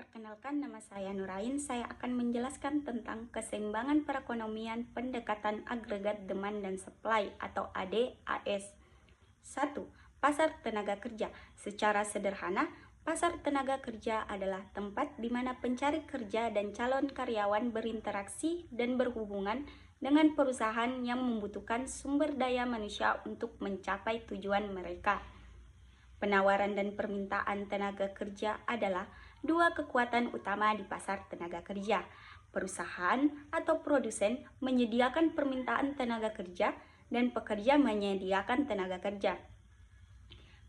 Perkenalkan, nama saya Nurain. Saya akan menjelaskan tentang keseimbangan perekonomian pendekatan agregat demand dan supply atau ADAS. 1. Pasar tenaga kerja. Secara sederhana, pasar tenaga kerja adalah tempat di mana pencari kerja dan calon karyawan berinteraksi dan berhubungan dengan perusahaan yang membutuhkan sumber daya manusia untuk mencapai tujuan mereka. Penawaran dan permintaan tenaga kerja adalah dua kekuatan utama di pasar tenaga kerja. Perusahaan atau produsen menyediakan permintaan tenaga kerja dan pekerja menyediakan tenaga kerja.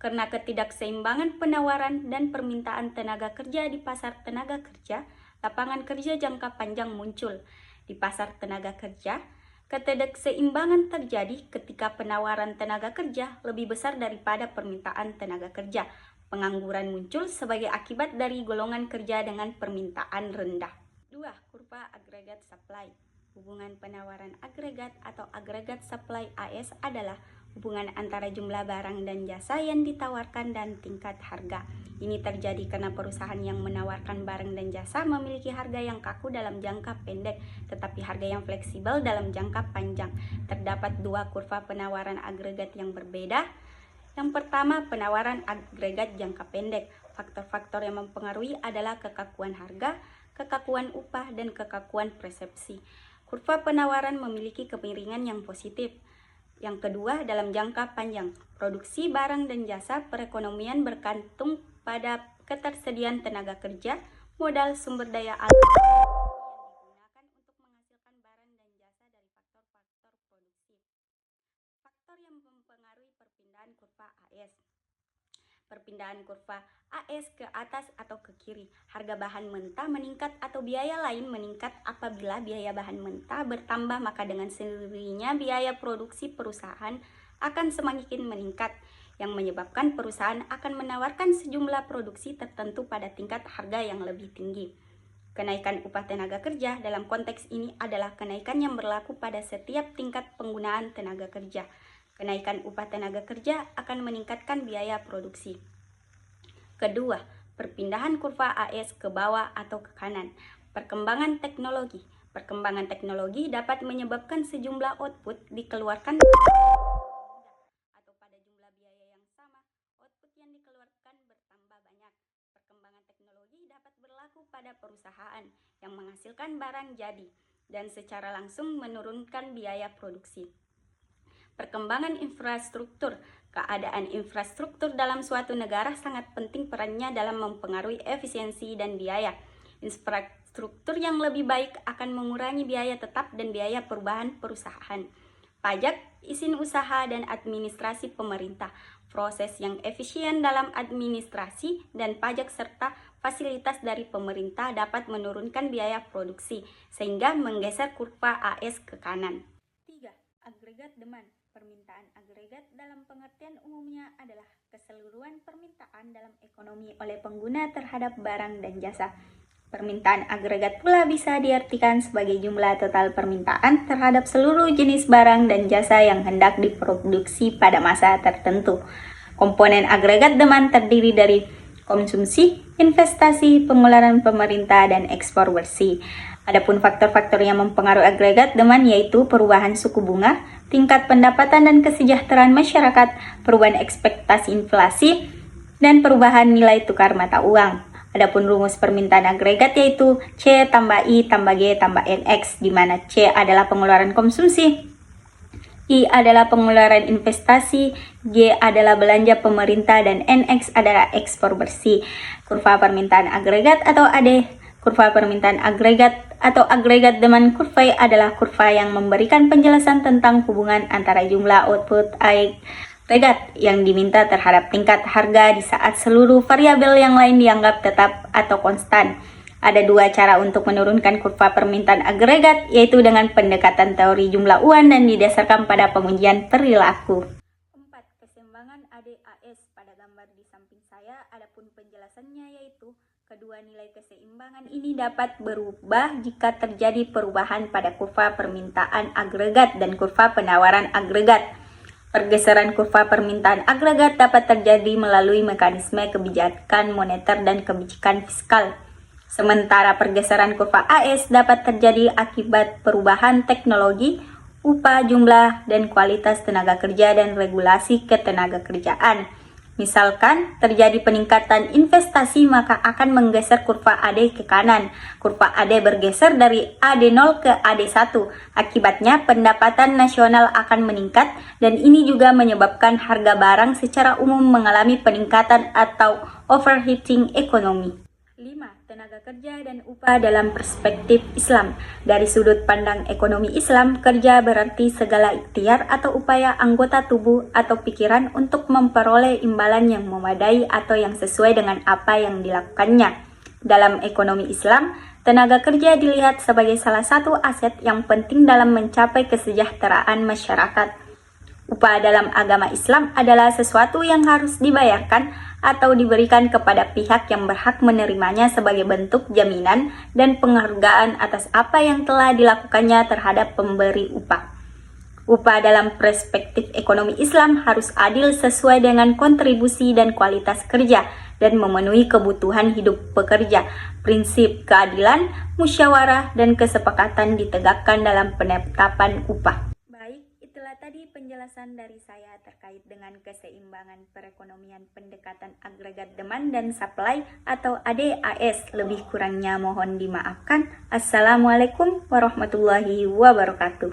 Karena ketidakseimbangan penawaran dan permintaan tenaga kerja di pasar tenaga kerja, lapangan kerja jangka panjang muncul. Di pasar tenaga kerja, ketidakseimbangan terjadi ketika penawaran tenaga kerja lebih besar daripada permintaan tenaga kerja. Pengangguran muncul sebagai akibat dari golongan kerja dengan permintaan rendah. 2. Kurva agregat supply. Hubungan penawaran agregat atau agregat supply AS adalah hubungan antara jumlah barang dan jasa yang ditawarkan dan tingkat harga. Ini terjadi karena perusahaan yang menawarkan barang dan jasa memiliki harga yang kaku dalam jangka pendek, tetapi harga yang fleksibel dalam jangka panjang. Terdapat dua kurva penawaran agregat yang berbeda. Yang pertama, penawaran agregat jangka pendek. Faktor-faktor yang mempengaruhi adalah kekakuan harga, kekakuan upah, dan kekakuan persepsi. Kurva penawaran memiliki kemiringan yang positif. Yang kedua, dalam jangka panjang, produksi barang dan jasa perekonomian bergantung pada ketersediaan tenaga kerja, modal, sumber daya alam yang digunakan untuk menghasilkan barang dan jasa dari faktor-faktor produksi. Faktor yang mempengaruhi perpindahan kurva AS. Perpindahan kurva AS ke atas atau ke kiri. Harga bahan mentah meningkat atau biaya lain meningkat. Apabila biaya bahan mentah bertambah, maka dengan sendirinya biaya produksi perusahaan akan semakin meningkat, yang menyebabkan perusahaan akan menawarkan sejumlah produksi tertentu pada tingkat harga yang lebih tinggi. Kenaikan upah tenaga kerja dalam konteks ini adalah kenaikan yang berlaku pada setiap tingkat penggunaan tenaga kerja. Kenaikan upah tenaga kerja akan meningkatkan biaya produksi. Kedua, perpindahan kurva AS ke bawah atau ke kanan. Perkembangan teknologi. Perkembangan teknologi dapat menyebabkan sejumlah output dikeluarkan atau pada jumlah biaya yang sama, output yang dikeluarkan bertambah banyak. Perkembangan teknologi dapat berlaku pada perusahaan yang menghasilkan barang jadi dan secara langsung menurunkan biaya produksi. Perkembangan infrastruktur. Keadaan infrastruktur dalam suatu negara sangat penting perannya dalam mempengaruhi efisiensi dan biaya. Infrastruktur yang lebih baik akan mengurangi biaya tetap dan biaya perubahan perusahaan. Pajak, izin usaha, dan administrasi pemerintah. Proses yang efisien dalam administrasi dan pajak serta fasilitas dari pemerintah dapat menurunkan biaya produksi, sehingga menggeser kurva AS ke kanan. 3. Agregat demand. Permintaan agregat dalam pengertian umumnya adalah keseluruhan permintaan dalam ekonomi oleh pengguna terhadap barang dan jasa. Permintaan agregat pula bisa diartikan sebagai jumlah total permintaan terhadap seluruh jenis barang dan jasa yang hendak diproduksi pada masa tertentu. Komponen agregat demand terdiri dari konsumsi, investasi, pengeluaran pemerintah, dan ekspor bersih. Adapun faktor-faktor yang mempengaruhi agregat demand yaitu perubahan suku bunga, tingkat pendapatan dan kesejahteraan masyarakat, perubahan ekspektasi inflasi, dan perubahan nilai tukar mata uang. Adapun rumus permintaan agregat yaitu C tambah I tambah G tambah NX, di mana C adalah pengeluaran konsumsi, I adalah pengeluaran investasi, G adalah belanja pemerintah, dan NX adalah ekspor bersih. Kurva permintaan agregat atau AD. Kurva permintaan agregat atau agregat demand curve adalah kurva yang memberikan penjelasan tentang hubungan antara jumlah output agregat yang diminta terhadap tingkat harga di saat seluruh variabel yang lain dianggap tetap atau konstan. Ada dua cara untuk menurunkan kurva permintaan agregat, yaitu dengan pendekatan teori jumlah uang dan didasarkan pada pengujian perilaku. 4. Keseimbangan ADAS. Pada gambar di samping saya, adapun penjelasannya yaitu kedua nilai keseimbangan ini dapat berubah jika terjadi perubahan pada kurva permintaan agregat dan kurva penawaran agregat. Pergeseran kurva permintaan agregat dapat terjadi melalui mekanisme kebijakan moneter dan kebijakan fiskal. Sementara pergeseran kurva AS dapat terjadi akibat perubahan teknologi, upah, jumlah, dan kualitas tenaga kerja dan regulasi ketenagakerjaan. Misalkan terjadi peningkatan investasi maka akan menggeser kurva AD ke kanan. Kurva AD bergeser dari AD0 ke AD1. Akibatnya pendapatan nasional akan meningkat dan ini juga menyebabkan harga barang secara umum mengalami peningkatan atau overheating ekonomi. 5. Tenaga kerja dan upah dalam perspektif Islam. Dari sudut pandang ekonomi Islam, kerja berarti segala ikhtiar atau upaya anggota tubuh atau pikiran untuk memperoleh imbalan yang memadai atau yang sesuai dengan apa yang dilakukannya. Dalam ekonomi Islam, tenaga kerja dilihat sebagai salah satu aset yang penting dalam mencapai kesejahteraan masyarakat. Upah dalam agama Islam adalah sesuatu yang harus dibayarkan atau diberikan kepada pihak yang berhak menerimanya sebagai bentuk jaminan dan penghargaan atas apa yang telah dilakukannya terhadap pemberi upah. Upah dalam perspektif ekonomi Islam harus adil sesuai dengan kontribusi dan kualitas kerja dan memenuhi kebutuhan hidup pekerja. Prinsip keadilan, musyawarah, dan kesepakatan ditegakkan dalam penetapan upah. Itulah tadi penjelasan dari saya terkait dengan keseimbangan perekonomian pendekatan agregat demand dan supply atau ADAS. Lebih kurangnya mohon dimaafkan. Assalamualaikum warahmatullahi wabarakatuh.